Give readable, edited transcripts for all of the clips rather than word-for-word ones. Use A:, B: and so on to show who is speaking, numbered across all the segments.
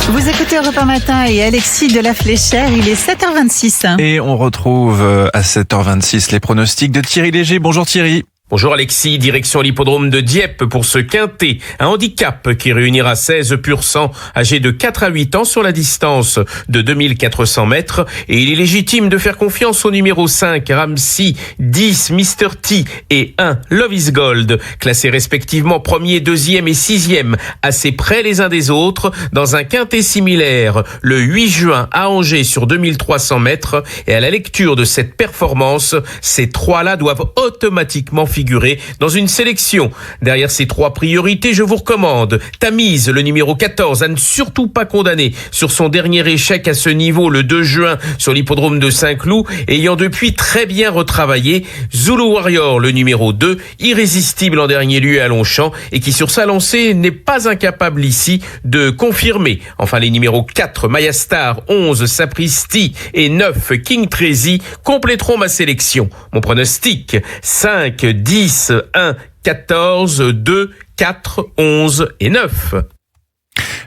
A: Vous écoutez Europe 1 Matin et Alexis de la Fléchère, il est 7h26.
B: Et on retrouve à 7h26 les pronostics de Thierry Léger. Bonjour Thierry.
C: Bonjour Alexis, direction l'hippodrome de Dieppe pour ce quintet, un handicap qui réunira 16 pur sang âgés de 4 à 8 ans sur la distance de 2400 mètres et il est légitime de faire confiance au numéro 5 Ramsey, 10 Mr T et 1 Love is Gold, classés respectivement premier, deuxième et sixième, assez près les uns des autres dans un quintet similaire le 8 juin à Angers sur 2300 mètres et à la lecture de cette performance, ces trois-là doivent automatiquement figurer dans une sélection. Derrière ces trois priorités, je vous recommande Tamise, le numéro 14, à ne surtout pas condamner sur son dernier échec à ce niveau le 2 juin sur l'hippodrome de Saint-Cloud, ayant depuis très bien retravaillé. Zulu Warrior, le numéro 2, irrésistible en dernier lieu à Longchamp et qui sur sa lancée n'est pas incapable ici de confirmer. Enfin, les numéros 4, Maya Star, 11, Sapristi et 9, King Trazy compléteront ma sélection. Mon pronostic, 5, 10, 1, 14, 2, 4, 11 et 9.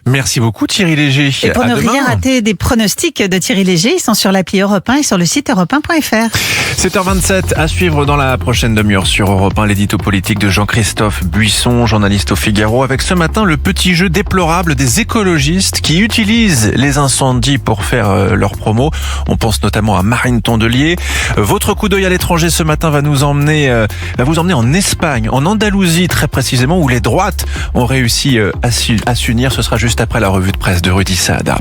B: Merci beaucoup Thierry Léger.
A: Et pour ne rien rater des pronostics de Thierry Léger, ils sont sur l'appli Europe 1 et sur le site europe1.fr.
B: 7h27 à suivre dans la prochaine demi-heure sur Europe 1, l'édito politique de Jean-Christophe Buisson, journaliste au Figaro, avec ce matin le petit jeu déplorable des écologistes qui utilisent les incendies pour faire leur promo. On pense notamment à Marine Tondelier. Votre coup d'œil à l'étranger ce matin va vous emmener en Espagne, en Andalousie très précisément, où les droites ont réussi à s'unir. Ce sera juste après la revue de presse de Rudy Saada.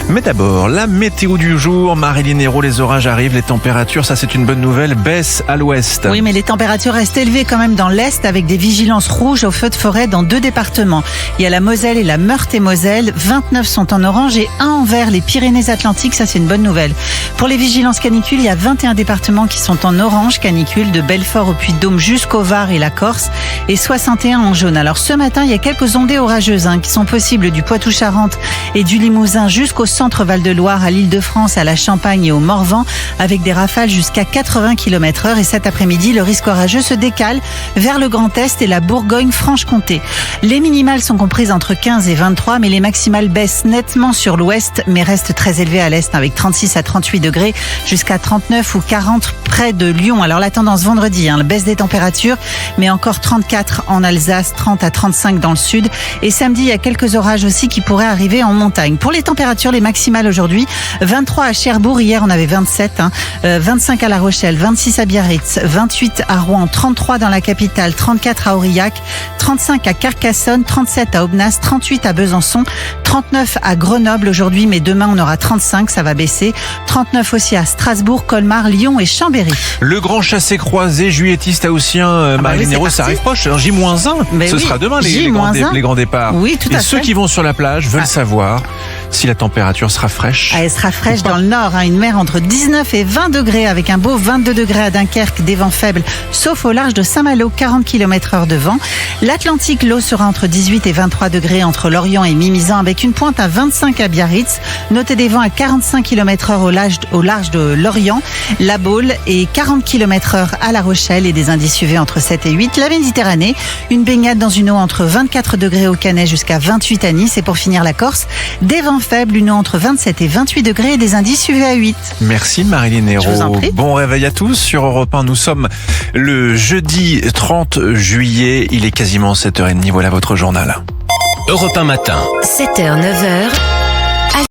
B: Mais d'abord, la météo du jour. Marilyn Hérault, les orages arrivent, les températures, ça c'est une bonne nouvelle, baissent à l'ouest.
A: Oui, mais les températures restent élevées quand même dans l'est avec des vigilances rouges aux feux de forêt dans 2 départements. Il y a la Moselle et la Meurthe-et-Moselle. 29 sont en orange et 1 en vert, les Pyrénées-Atlantiques, ça c'est une bonne nouvelle. Pour les vigilances canicules, il y a 21 départements qui sont en orange canicule, de Belfort au Puy-de-Dôme jusqu'au Var et la Corse, et 61 en jaune. Alors ce matin, il y a quelques ondées orageuses qui sont possibles du Poitou-Charentes et du Limousin jusqu'au centre Val-de-Loire, à l'Île-de-France, à la Champagne et au Morvan, avec des rafales jusqu'à 80 km/h. Et cet après-midi, le risque orageux se décale vers le Grand Est et la Bourgogne-Franche-Comté. Les minimales sont comprises entre 15 et 23, mais les maximales baissent nettement sur l'ouest, mais restent très élevées à l'est, avec 36 à 38 degrés, jusqu'à 39 ou 40 près de Lyon. Alors la tendance vendredi, la baisse des températures, mais encore 34 en Alsace, 30 à 35 dans le sud. Et samedi, il y a quelques orages aussi qui pourraient arriver en montagne. Pour les températures, les maximales aujourd'hui, 23 à Cherbourg, hier on avait 27, 25 à La Rochelle, 26 à Biarritz, 28 à Rouen, 33 dans la capitale, 34 à Aurillac, 35 à Carcassonne, 37 à Aubenas, 38 à Besançon, 39 à Grenoble aujourd'hui, mais demain on aura 35, ça va baisser, 39 aussi à Strasbourg, Colmar, Lyon et Chambéry.
B: Le grand chassé-croisé juilletiste haussien, Marilyn Hérault, ça arrive proche, J-1, ce sera demain les grands départs.
A: Oui, tout à fait.
B: Et ceux qui vont sur la plage veulent savoir si la température sera fraîche.
A: Elle sera fraîche dans le nord, une mer entre 19 et 20 degrés avec un beau 22 degrés à Dunkerque, des vents faibles, sauf au large de Saint-Malo, 40 km/h de vent. L'Atlantique, l'eau sera entre 18 et 23 degrés entre Lorient et Mimizan avec une pointe à 25 à Biarritz. Notez des vents à 45 km/h au large de Lorient, La Baule et 40 km/h à La Rochelle et des indices UV entre 7 et 8. La Méditerranée, une baignade dans une eau entre 24 degrés au Canet jusqu'à 28 à Nice et pour finir la Corse, des vents faibles, une eau entre 27 et 28 degrés et des indices UV à 8.
B: Merci Marilyn Hérault.
A: Je vous en prie.
B: Bon réveil à tous sur Europe 1. Nous sommes le jeudi 30 juillet. Il est quasiment 7h30. Voilà votre journal.
D: Europe 1 matin.
E: 7h, 9h.